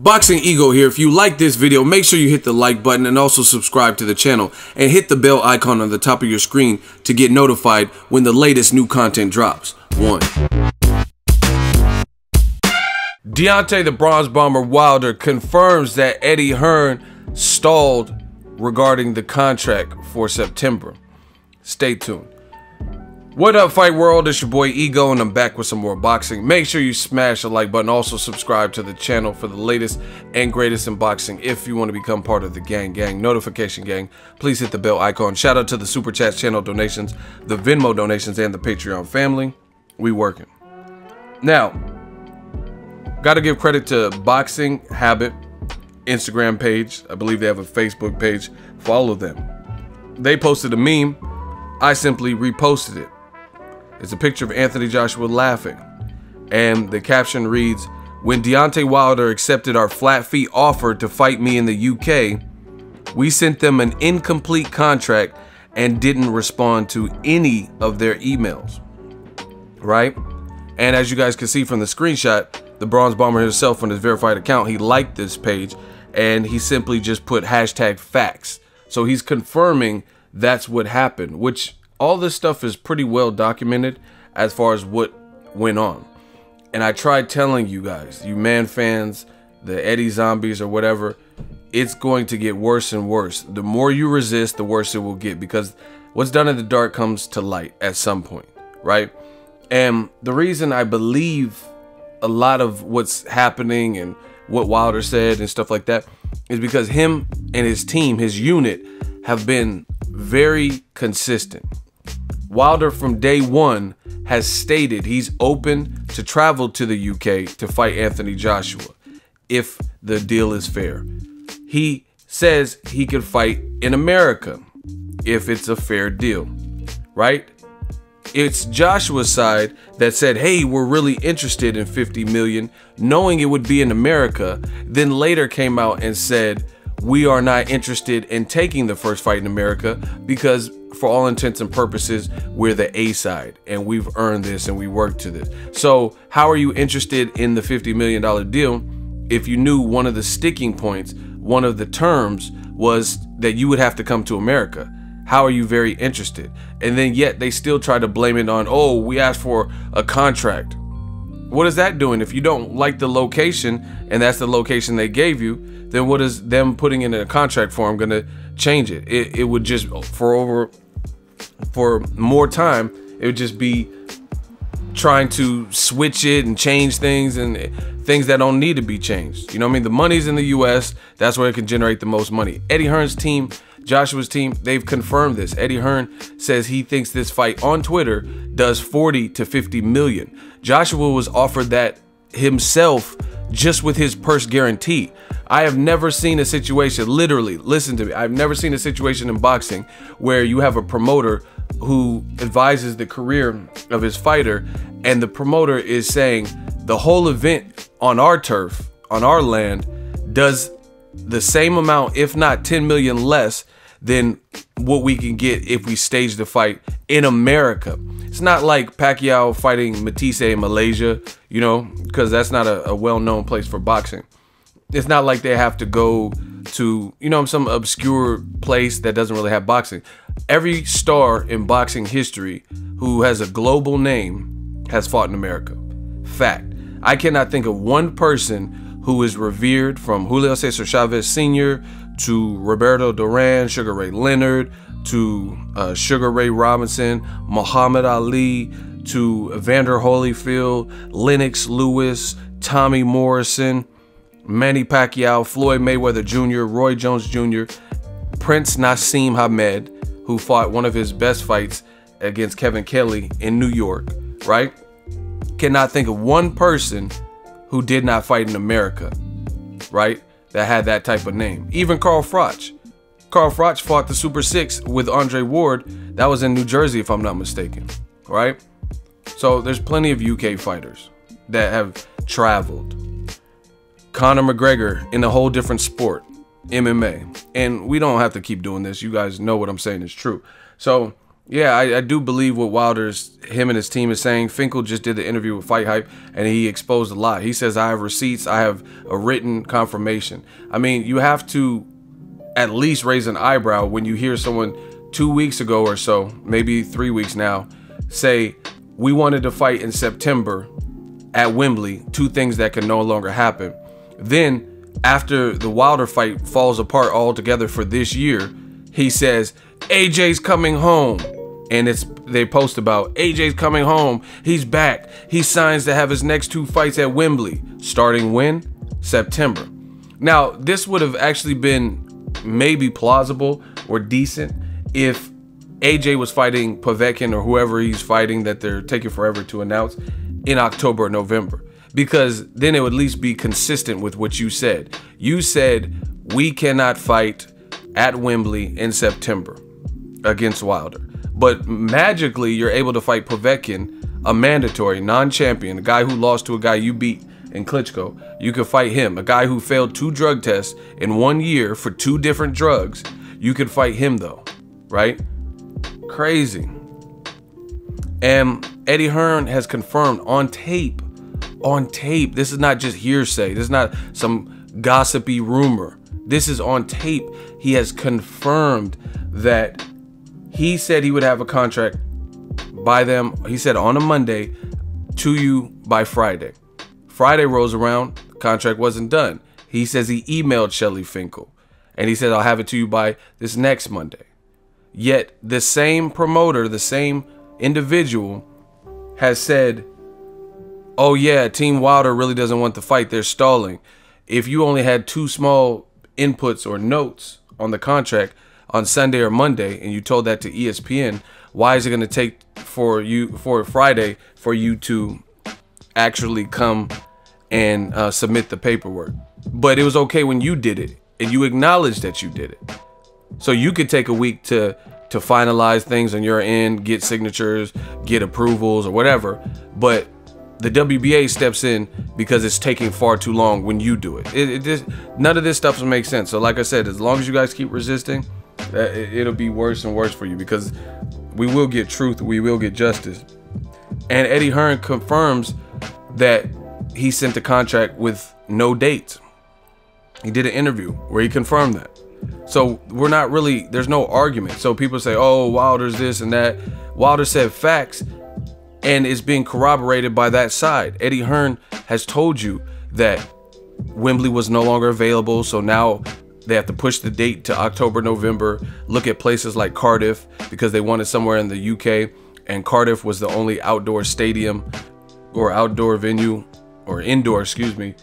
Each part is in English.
Boxing Ego here. If you like this video, make sure you hit the like button and also subscribe to the channel and hit the bell icon on the top of your screen to get notified when the latest new content drops. 1. Deontay the Bronze Bomber Wilder confirms that Eddie Hearn stalled regarding the contract for September. Stay tuned. What up, Fight World? It's your boy Ego, and I'm back with some more boxing. Make sure you smash the like button. Also subscribe to the channel for the latest and greatest in boxing. If you want to become part of the gang, notification gang, please hit the bell icon. Shout out to the Super Chat channel donations, the Venmo donations, and the Patreon family. We working. Now, got to give credit to Boxing Habit Instagram page. I believe they have a Facebook page. Follow them. They posted a meme. I simply reposted it. It's a picture of Anthony Joshua laughing, and the caption reads, "When Deontay Wilder accepted our flat fee offer to fight me in the UK, we sent them an incomplete contract and didn't respond to any of their emails." Right? And as you guys can see from the screenshot, the Bronze Bomber himself on his verified account, he liked this page and he simply just put hashtag facts. So he's confirming that's what happened, which all this stuff is pretty well documented as far as what went on. And I tried telling you guys, you man fans, the Eddie zombies or whatever, it's going to get worse and worse. The more you resist, the worse it will get, because what's done in the dark comes to light at some point, right? And the reason I believe a lot of what's happening and what Wilder said and stuff like that is because him and his team, his unit, have been very consistent. Wilder from day one has stated he's open to travel to the UK to fight Anthony Joshua if the deal is fair. He says he could fight in America if it's a fair deal, right? It's Joshua's side that said, hey, we're really interested in 50 million, knowing it would be in America, then later came out and said, we are not interested in taking the first fight in America because for all intents and purposes, we're the A side and we've earned this and we worked to this. So how are you interested in the $50 million deal if you knew one of the sticking points, one of the terms was that you would have to come to America? How are you very interested? And then yet they still try to blame it on, oh, we asked for a contract. What is that doing? If you don't like the location and that's the location they gave you, then what is them putting in a contract form going to change it? It would just, for more time, it would just be trying to switch it and change things and things that don't need to be changed. You know what I mean? The money's in the US. That's where it can generate the most money. Eddie Hearn's team, Joshua's team, they've confirmed this. Eddie Hearn says he thinks this fight on Twitter does 40 to 50 million. Joshua was offered that himself just with his purse guarantee. I have never seen a situation, literally, listen to me, I've never seen a situation in boxing where you have a promoter who advises the career of his fighter and the promoter is saying the whole event on our turf, on our land, does the same amount, if not 10 million less than what we can get if we stage the fight in America. It's not like Pacquiao fighting Matisse in Malaysia, you know, because that's not a well-known place for boxing. It's not like they have to go to, you know, some obscure place that doesn't really have boxing. Every star in boxing history who has a global name has fought in America. Fact. I cannot think of one person who is revered, from Julio Cesar Chavez Sr. to Roberto Duran, Sugar Ray Leonard, to Sugar Ray Robinson, Muhammad Ali, to Evander Holyfield, Lennox Lewis, Tommy Morrison, Manny Pacquiao, Floyd Mayweather Jr., Roy Jones Jr., Prince Nassim Hamed, who fought one of his best fights against Kevin Kelly in New York, right? Cannot think of one person who did not fight in America, right? That had that type of name. Even Carl Froch. Carl Froch fought the Super Six with Andre Ward. That was in New Jersey, if I'm not mistaken, right? So there's plenty of UK fighters that have traveled. Conor McGregor in a whole different sport, MMA. And we don't have to keep doing this. You guys know what I'm saying is true. So Yeah, I do believe what him and his team is saying. Finkel just did the interview with Fight Hype, and he exposed a lot. He says, I have receipts, I have a written confirmation. I mean, you have to at least raise an eyebrow when you hear someone 2 weeks ago or so, maybe 3 weeks now, say, we wanted to fight in September at Wembley, two things that can no longer happen. Then, after the Wilder fight falls apart altogether for this year, he says, AJ's coming home. And they post about AJ's coming home. He's back. He signs to have his next 2 fights at Wembley. Starting when? September. Now, this would have actually been maybe plausible or decent if AJ was fighting Povetkin or whoever he's fighting that they're taking forever to announce in October or November. Because then it would at least be consistent with what you said. You said we cannot fight at Wembley in September against Wilder. But magically, you're able to fight Povetkin, a mandatory, non-champion, a guy who lost to a guy you beat in Klitschko. You could fight him, a guy who failed 2 drug tests in 1 year for 2 different drugs. You could fight him though, right? Crazy. And Eddie Hearn has confirmed on tape, this is not just hearsay. This is not some gossipy rumor. This is on tape. He has confirmed that he said he would have a contract by them. He said on a Monday to you by Friday. Friday rolls around, the contract wasn't done. He says he emailed Shelly Finkel and he said, I'll have it to you by this next Monday. Yet the same promoter, the same individual has said, oh yeah, Team Wilder really doesn't want the fight. They're stalling. If you only had 2 small inputs or notes on the contract on Sunday or Monday, and you told that to ESPN, why is it going to take for Friday for you to actually come and submit the paperwork? But it was okay when you did it, and you acknowledged that you did it. So you could take a week to finalize things on your end, get signatures, get approvals or whatever. But the WBA steps in because it's taking far too long when you do it. None of this stuff will make sense. So like I said, as long as you guys keep resisting, it'll be worse and worse for you, because we will get truth, we will get justice. And Eddie Hearn confirms that he sent the contract with no dates. He did an interview where he confirmed that. So we're not really, there's no argument. So people say, oh, Wilder's this and that. Wilder said facts, and it's being corroborated by that side. Eddie Hearn has told you that Wembley was no longer available, so now they have to push the date to October, November. Look at places like Cardiff, because they wanted somewhere in the UK, and Cardiff was the only outdoor stadium or outdoor venue, or indoor, excuse me,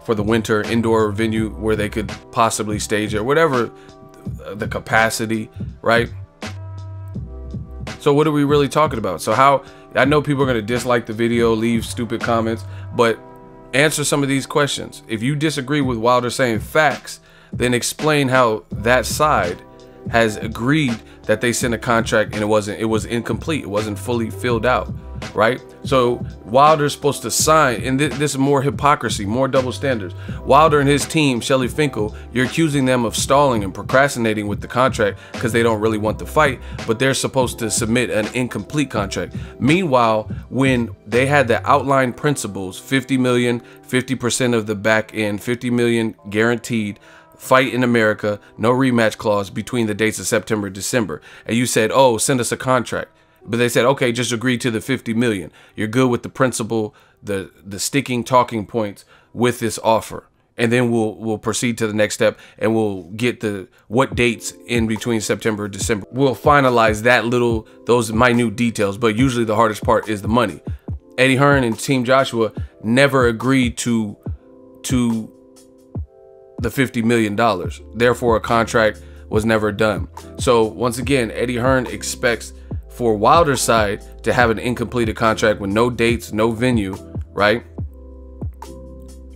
for the winter, indoor venue where they could possibly stage it, whatever the capacity, right? So what are we really talking about? So how, I know people are going to dislike the video, leave stupid comments, but answer some of these questions. If you disagree with Wilder saying facts, then explain how that side has agreed that they sent a contract and it was incomplete. It wasn't fully filled out, right? So Wilder's supposed to sign, and this is more hypocrisy, more double standards. Wilder and his team, Shelly Finkel, you're accusing them of stalling and procrastinating with the contract because they don't really want the fight, but they're supposed to submit an incomplete contract. Meanwhile, when they had the outline principles, 50 million, 50% of the back end, 50 million guaranteed, fight in America, no rematch clause between the dates of September and December. And you said, oh, send us a contract. But they said, okay, just agree to the 50 million. You're good with the principle, the sticking talking points with this offer. And then we'll proceed to the next step, and we'll get what dates in between September and December. We'll finalize those minute details, but usually the hardest part is the money. Eddie Hearn and Team Joshua never agreed to the $50 million. Therefore, a contract was never done. So once again, Eddie Hearn expects for Wilder's side to have an incompleted contract with no dates, no venue, right?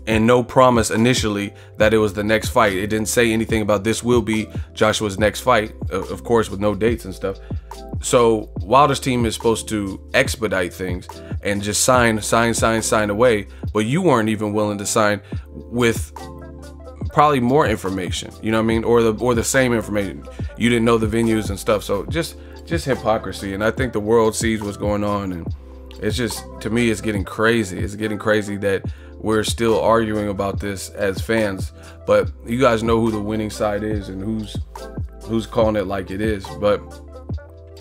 And no promise initially that it was the next fight. It didn't say anything about this will be Joshua's next fight, of course, with no dates and stuff. So Wilder's team is supposed to expedite things and just sign away. But you weren't even willing to sign with probably more information, you know what I mean, or the same information. You didn't know the venues and stuff. So just hypocrisy. And I think the world sees what's going on, and it's just, to me, it's getting crazy. It's getting crazy that we're still arguing about this as fans. But you guys know who the winning side is and who's calling it like it is. But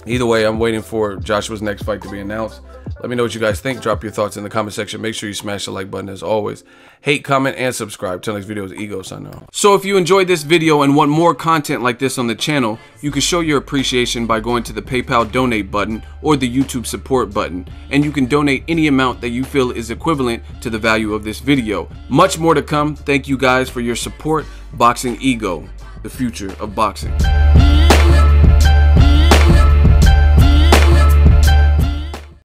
either way, I'm waiting for Joshua's next fight to be announced. Let me know what you guys think. Drop your thoughts in the comment section. Make sure you smash the like button as always. Hate, comment, and subscribe. Till next video is Ego signing off. So if you enjoyed this video and want more content like this on the channel, you can show your appreciation by going to the PayPal donate button or the YouTube support button. And you can donate any amount that you feel is equivalent to the value of this video. Much more to come. Thank you guys for your support. Boxing Ego, the future of boxing.